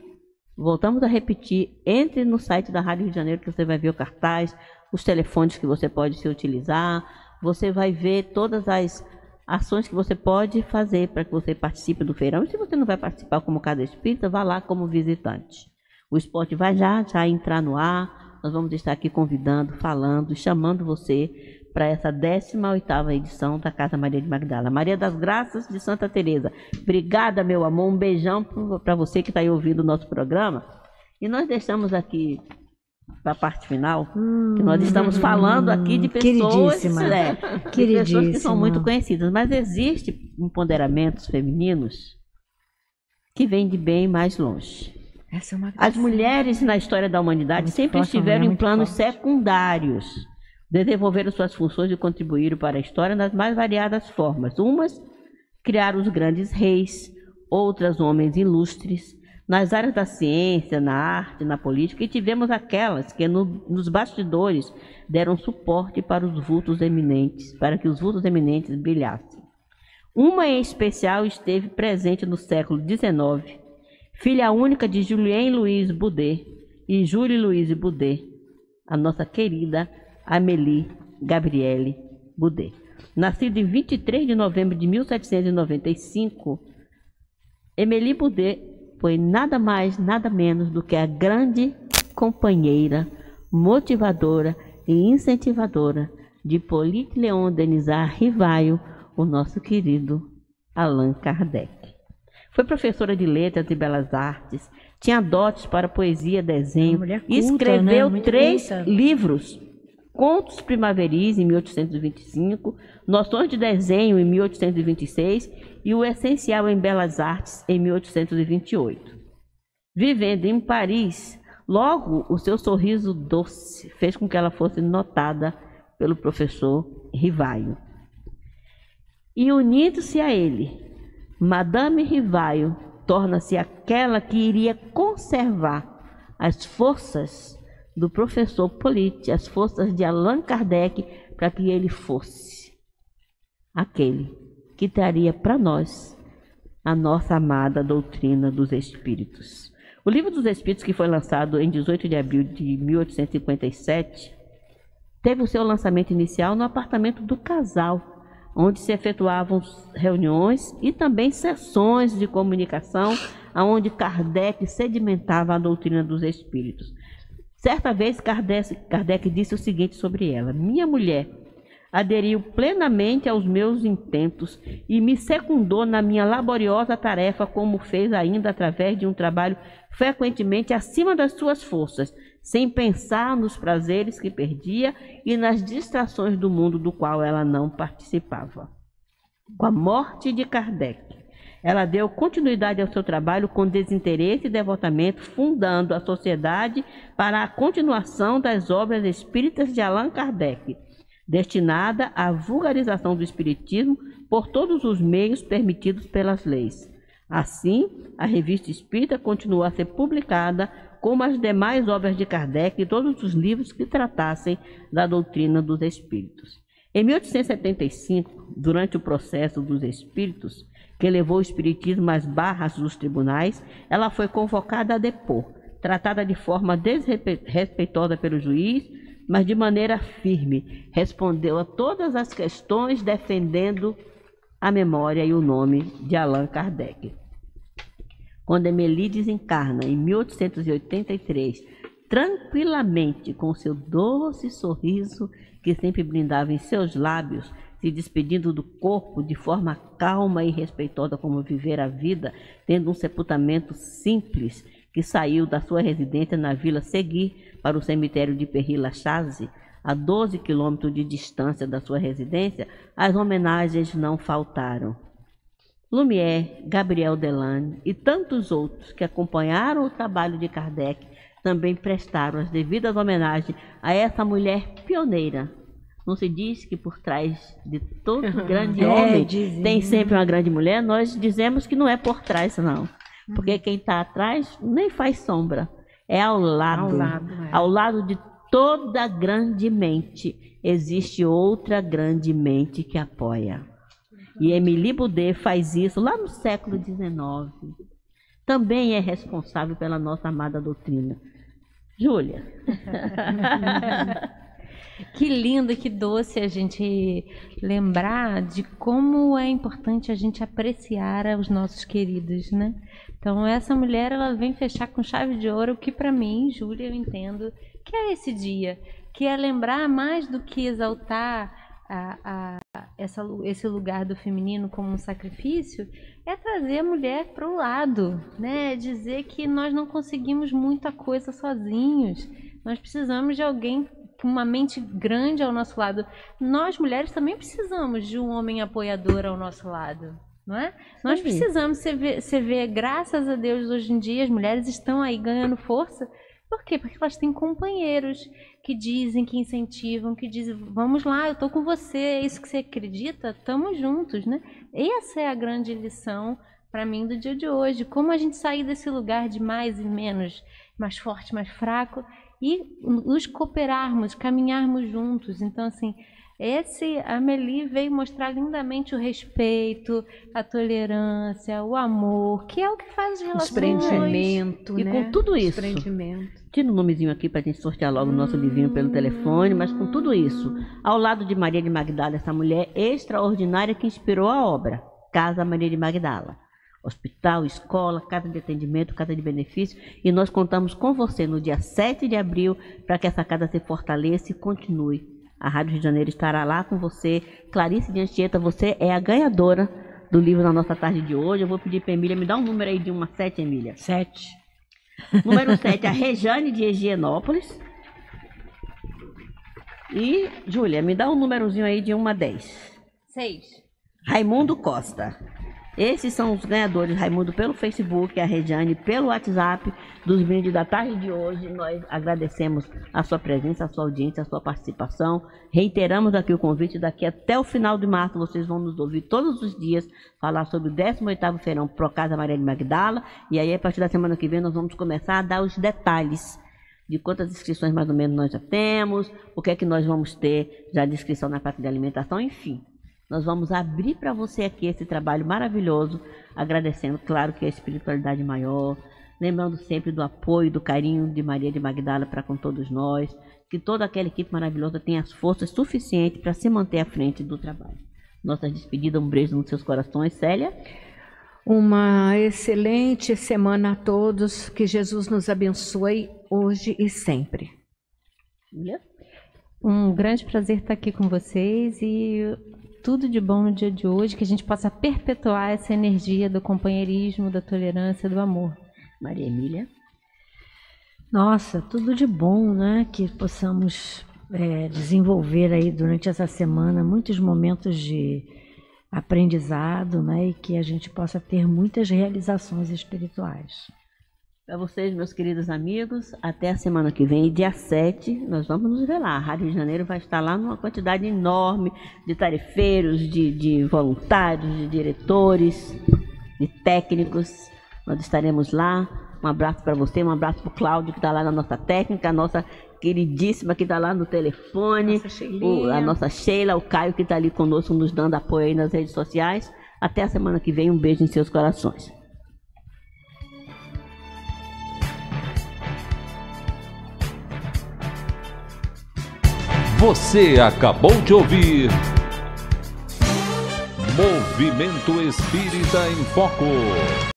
voltamos a repetir, entre no site da Rádio Rio de Janeiro, que você vai ver o cartaz, os telefones que você pode se utilizar, você vai ver todas as ações que você pode fazer para que você participe do feirão. E se você não vai participar como Casa Espírita, vá lá como visitante. O esporte vai já entrar no ar, nós vamos estar aqui convidando, falando, chamando você para essa 18ª edição da Casa Maria de Magdala. Maria das Graças de Santa Teresa. Obrigada, meu amor. Um beijão para você que está aí ouvindo o nosso programa. E nós deixamos aqui, para a parte final, que nós estamos falando aqui de pessoas, de pessoas que são muito conhecidas. Mas existem empoderamentos femininos que vêm de bem mais longe. As mulheres na história da humanidade sempre estiveram em planos secundários. Desenvolveram suas funções e contribuíram para a história nas mais variadas formas. Umas criaram os grandes reis, outras homens ilustres, nas áreas da ciência, na arte, na política, e tivemos aquelas que nos bastidores deram suporte para os vultos eminentes, para que os vultos eminentes brilhassem. Uma em especial esteve presente no século XIX, filha única de Julien Louise Boudet e Julie Louise Boudet, a nossa querida Amélie Gabrielle Boudet. Nascida em 23 de novembro de 1795, Amélie Boudet foi nada mais, nada menos do que a grande companheira, motivadora e incentivadora de Hippolyte Léon Denisard Rivaio, o nosso querido Allan Kardec. Foi professora de letras e belas artes, tinha dotes para poesia, desenho, culta, escreveu 3 livros: Contos Primaveris, em 1825, Noções de Desenho, em 1826, e O Essencial em Belas Artes, em 1828. Vivendo em Paris, logo o seu sorriso doce fez com que ela fosse notada pelo professor Rivaio. E unindo-se a ele, Madame Rivaio torna-se aquela que iria conservar as forças do professor Hippolyte, as forças de Allan Kardec, para que ele fosse aquele que traria para nós a nossa amada doutrina dos Espíritos. O Livro dos Espíritos, que foi lançado em 18 de abril de 1857, teve o seu lançamento inicial no apartamento do casal, onde se efetuavam reuniões e também sessões de comunicação, onde Kardec sedimentava a doutrina dos Espíritos. Certa vez, Kardec disse o seguinte sobre ela: minha mulher aderiu plenamente aos meus intentos e me secundou na minha laboriosa tarefa, como fez ainda através de um trabalho frequentemente acima das suas forças, sem pensar nos prazeres que perdia e nas distrações do mundo do qual ela não participava. Com a morte de Kardec, ela deu continuidade ao seu trabalho com desinteresse e devotamento, fundando a Sociedade para a Continuação das Obras Espíritas de Allan Kardec, destinada à vulgarização do Espiritismo por todos os meios permitidos pelas leis. Assim, a Revista Espírita continua a ser publicada, como as demais obras de Kardec e todos os livros que tratassem da doutrina dos Espíritos. Em 1875, durante o processo dos Espíritos, que levou o Espiritismo às barras dos tribunais, ela foi convocada a depor, tratada de forma desrespeitosa pelo juiz, mas de maneira firme, respondeu a todas as questões defendendo a memória e o nome de Allan Kardec. Quando Amélie desencarna em 1883, tranquilamente, com seu doce sorriso que sempre brindava em seus lábios, se despedindo do corpo de forma calma e respeitosa como viver a vida, tendo um sepultamento simples, que saiu da sua residência na Vila Seguir para o cemitério de Père-Lachaise, a 12 quilômetros de distância da sua residência, as homenagens não faltaram. Lumière, Gabriel Delane e tantos outros que acompanharam o trabalho de Kardec também prestaram as devidas homenagens a essa mulher pioneira. Não se diz que por trás de todo grande homem tem sempre uma grande mulher? Nós dizemos que não é por trás, não. Porque quem está atrás nem faz sombra. É ao lado. Ao lado de toda grande mente existe outra grande mente que apoia. E Émilie Boudet faz isso lá no século XIX. Também é responsável pela nossa amada doutrina. Júlia. Que lindo, que doce a gente lembrar de como é importante a gente apreciar os nossos queridos, né? Então, essa mulher, ela vem fechar com chave de ouro, que para mim, Júlia, eu entendo que é esse dia, que é lembrar mais do que exaltar esse lugar do feminino como um sacrifício, é trazer a mulher para o lado, né? Dizer que nós não conseguimos muita coisa sozinhos, nós precisamos de alguém com uma mente grande ao nosso lado. Nós, mulheres, também precisamos de um homem apoiador ao nosso lado, não é? Nós precisamos, você vê, graças a Deus, hoje em dia, as mulheres estão aí ganhando força. Por quê? Porque elas têm companheiros que dizem, que incentivam, que dizem, vamos lá, eu estou com você, é isso que você acredita? Estamos juntos, né? Essa é a grande lição para mim do dia de hoje. Como a gente sair desse lugar de mais e menos, mais forte, mais fraco, e nos cooperarmos, caminharmos juntos. Então, assim, a Amélie veio mostrar lindamente o respeito, a tolerância, o amor, que é o que faz as relações. Desprendimento, e né? com tudo isso, tira um nomezinho aqui para a gente sortear logo o nosso livrinho pelo telefone, mas com tudo isso, ao lado de Maria de Magdala, essa mulher extraordinária que inspirou a obra, Casa Maria de Magdala. Hospital, escola, casa de atendimento, casa de benefício. E nós contamos com você no dia 7 de abril para que essa casa se fortaleça e continue. A Rádio Rio de Janeiro estará lá com você. Clarice de Anchieta, você é a ganhadora do livro na nossa tarde de hoje. Eu vou pedir para a Emília me dar um número aí de 1 a 7, Emília. 7. Número 7, a Rejane de Higienópolis. E, Júlia, me dá um númerozinho aí de 1 a 10. 6. Raimundo Costa. Esses são os ganhadores, Raimundo, pelo Facebook, a Regiane pelo WhatsApp dos brindes da tarde de hoje. Nós agradecemos a sua presença, a sua audiência, a sua participação. Reiteramos aqui o convite, daqui até o final de março vocês vão nos ouvir todos os dias falar sobre o 18º Feirão Pro Casa Maria de Magdala. E aí, a partir da semana que vem, nós vamos começar a dar os detalhes de quantas inscrições mais ou menos nós já temos, o que é que nós vamos ter já de inscrição na parte de alimentação, enfim. Nós vamos abrir para você aqui esse trabalho maravilhoso, agradecendo, claro, que a espiritualidade maior, lembrando sempre do apoio, do carinho de Maria de Magdala para com todos nós, que toda aquela equipe maravilhosa tenha as forças suficientes para se manter à frente do trabalho. Nossa despedida, um beijo nos seus corações. Célia? Uma excelente semana a todos, que Jesus nos abençoe hoje e sempre. Um grande prazer estar aqui com vocês e tudo de bom no dia de hoje, que a gente possa perpetuar essa energia do companheirismo, da tolerância, do amor. Maria Emília? Nossa, tudo de bom, né? Que possamos desenvolver aí durante essa semana muitos momentos de aprendizado, né? E que a gente possa ter muitas realizações espirituais. Para vocês, meus queridos amigos, até a semana que vem, dia 7, nós vamos nos ver lá. A Rádio Rio de Janeiro vai estar lá numa quantidade enorme de tarefeiros, de voluntários, de diretores, de técnicos. Nós estaremos lá. Um abraço para você, um abraço para o Cláudio, que está lá na nossa técnica, a nossa queridíssima que está lá no telefone, a nossa Sheila, o Caio que está ali conosco, nos dando apoio aí nas redes sociais. Até a semana que vem, um beijo em seus corações. Você acabou de ouvir Movimento Espírita em Foco.